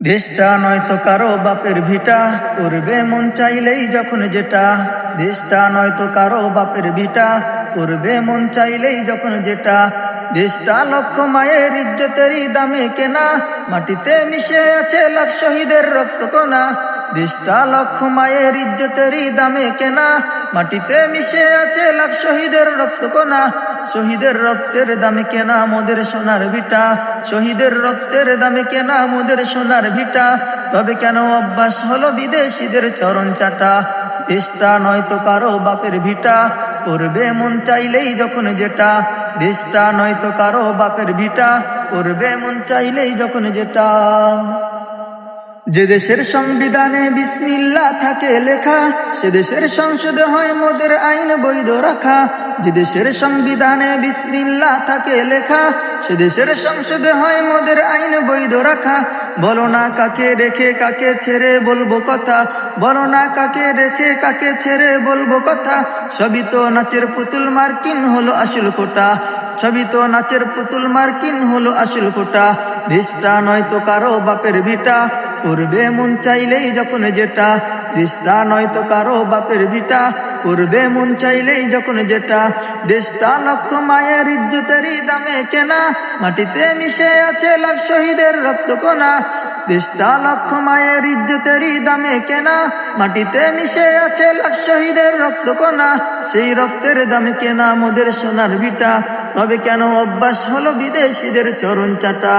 দেশটা নয়তো কারো বাপের ভিটা, করবে মন চাইলেই যখন যেটা। দেশটা নয়তো কারো বাপের ভিটা, করবে মন চাইলেই যখন যেটা। দেশটা লক্ষ মায়ের ইজ্জতেরই দামে কেনা, মাটিতে মিশে আছে লাখ শহীদের রক্তকণা। দেশটা লক্ষ মায়ের ইজ্জতেরই দামে কেনা, মাটিতে মিশে আছে লাখ শহীদের রক্তকণা। শহীদের রক্তের দামে কেনা মোদের সোনার ভিটা, শহীদের রক্তের দামে কেনা মোদের সোনার ভিটা। তবে কেন অভ্যাস হলো বিদেশিদের চরণ চাটা। দেশটা নয়তো কারো বাপের ভিটা, করবে মন চাইলেই যখন যেটা। দেশটা নয়তো কারো বাপের ভিটা, করবে মন চাইলেই যখন যেটা। যে দেশের সংবিধানে বিসমিল্লাহ থাকে লেখা, সে দেশের সংসদে হয় মোদের আইন বৈধ রাখা। যে দেশের সংবিধানে বিসমিল্লাহ থাকে লেখা, সে দেশের সংসদে হয় মোদের আইন বৈধ রাখা। বলো না কাকে রেখে কাকে ছেড়ে বলবো কথা, বলো না কাকে রেখে কাকে ছেড়ে বলবো কথা। সবই তো নাচের পুতুল, মার্কিন হলো আসল কোটা। সবই তো নাচের পুতুল, মার্কিন হলো আসল কোটা। দেশটা নয়তো কারো বাপের ভিটা, করবে মন চাইলেই যখন যেটা। দেশটা নয়তো কারো বাপের ভিটা, করবে মন চাইলেই যখন যেটা। দেশটা লক্ষ মায়ের ইজ্জতেরই দামে কেনা, মাটিতে মিশে আছে লাখ শহীদের রক্তকণা। দেশটা লক্ষ মায়ের ইজ্জতেরই দামে কেনা, মাটিতে মিশে আছে লাখ শহীদের রক্তকণা। সেই রক্তের দামে কেনা মোদের সোনার ভিটা, তবে কেন অভ্যাস হলো বিদেশিদের চরণ চাটা।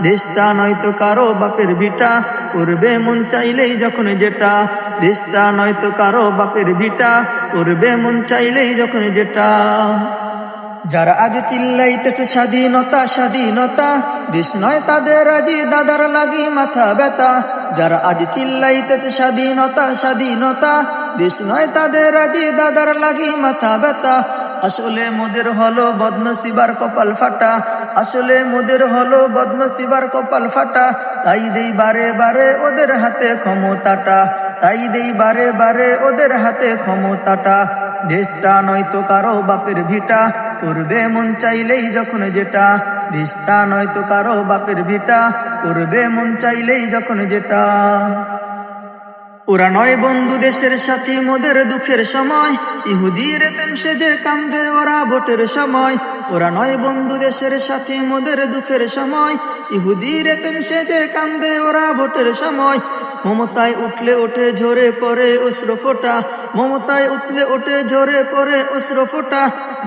দেশটা নয়তো কারো বাপের ভিটা, করবে মন চাইলেই যখন যেটা। দেশটা নয়তো কারো বাপের ভিটা, করবে মন চাইলেই যখন যেটা। যারা আজ চিল্লাইতেছে স্বাধীনতা স্বাধীনতা, দেশ নয় তাদের আজি দাদার লাগি মাথা ব্যথা। যারা আজ চিল্লাইতেছে স্বাধীনতা স্বাধীনতা, দেশ নয় তাদের আজি দাদার লাগি মাথা ব্যথা। আসলে মোদের হলো বদনসিবার কপাল ফাটা, আসলে মোদের হলো বদনসিবার কপাল ফাটা। তাই দেই বারে বারে ওদের হাতে ক্ষমতাটা, তাই দেই বারে বারে ওদের হাতে ক্ষমতাটা। দেশটা নয়তো কারো বাপের ভিটা, করবে মন চাইলেই যখন যেটা। দেশটা নয়তো কারো বাপের ভিটা, করবে মন চাইলেই যখন যেটা। ওরা নয় বন্ধু দেশের সাথী মোদের দুঃখের সময়, ইহুদির এতিম সেজে কান্দে ওরা ভোটের সময়। ওরা নয় বন্ধু দেশের সাথী মোদের দুঃখের সময়, ইহুদির এতিম সেজে কান্দে ওরা ভোটের সময়। মমতায় উঠলে ওঠে ঝরে পড়ে অশ্রু ফোঁটা, মমতায় উঠলে ওঠে ঝরে পড়ে অশ্রু ফোঁটা।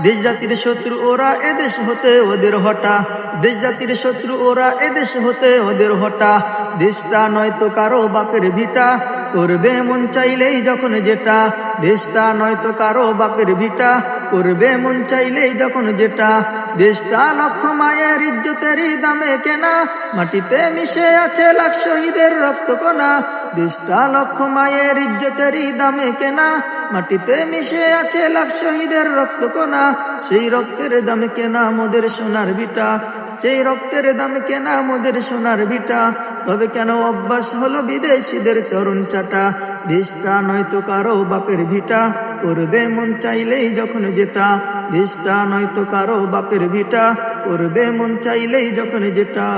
দেশ জাতির শত্রু ওরা এদেশ হতে ওদের হটা, দেশ জাতির শত্রু ওরা এদেশ হতে ওদের হটা। দেশটা নয়তো কারো বাপের ভিটা, করবে মন চাইলেই যখন যেটা। দেশটা নয়তো কারো বাপের ভিটা, করবে মন চাইলেই যখন যেটা। দেশটা লক্ষ মায়ের ইজ্জতেরই দামে কেনা, মাটিতে মিশে আছে লাখ শহীদের রক্তকণা। দেশটা লক্ষ মায়ের ইজ্জতেরই দামে কেনা, মাটিতে মিশে আছে লাখ শহীদের রক্তকণা। সেই রক্তের দামে কেনা মোদের সোনার ভিটা, সেই রক্তের দামে কেনা মোদের সোনার ভিটা। তবে কেন অভ্যাস হলো বিদেশিদের চরণ চাটা। দেশটা নয়তো কারো বাপের ভিটা, করবে মন চাইলেই যখন যেটা। দেশটা নয়তো কারো বাপের ভিটা, করবে মন চাইলেই যখন যেটা।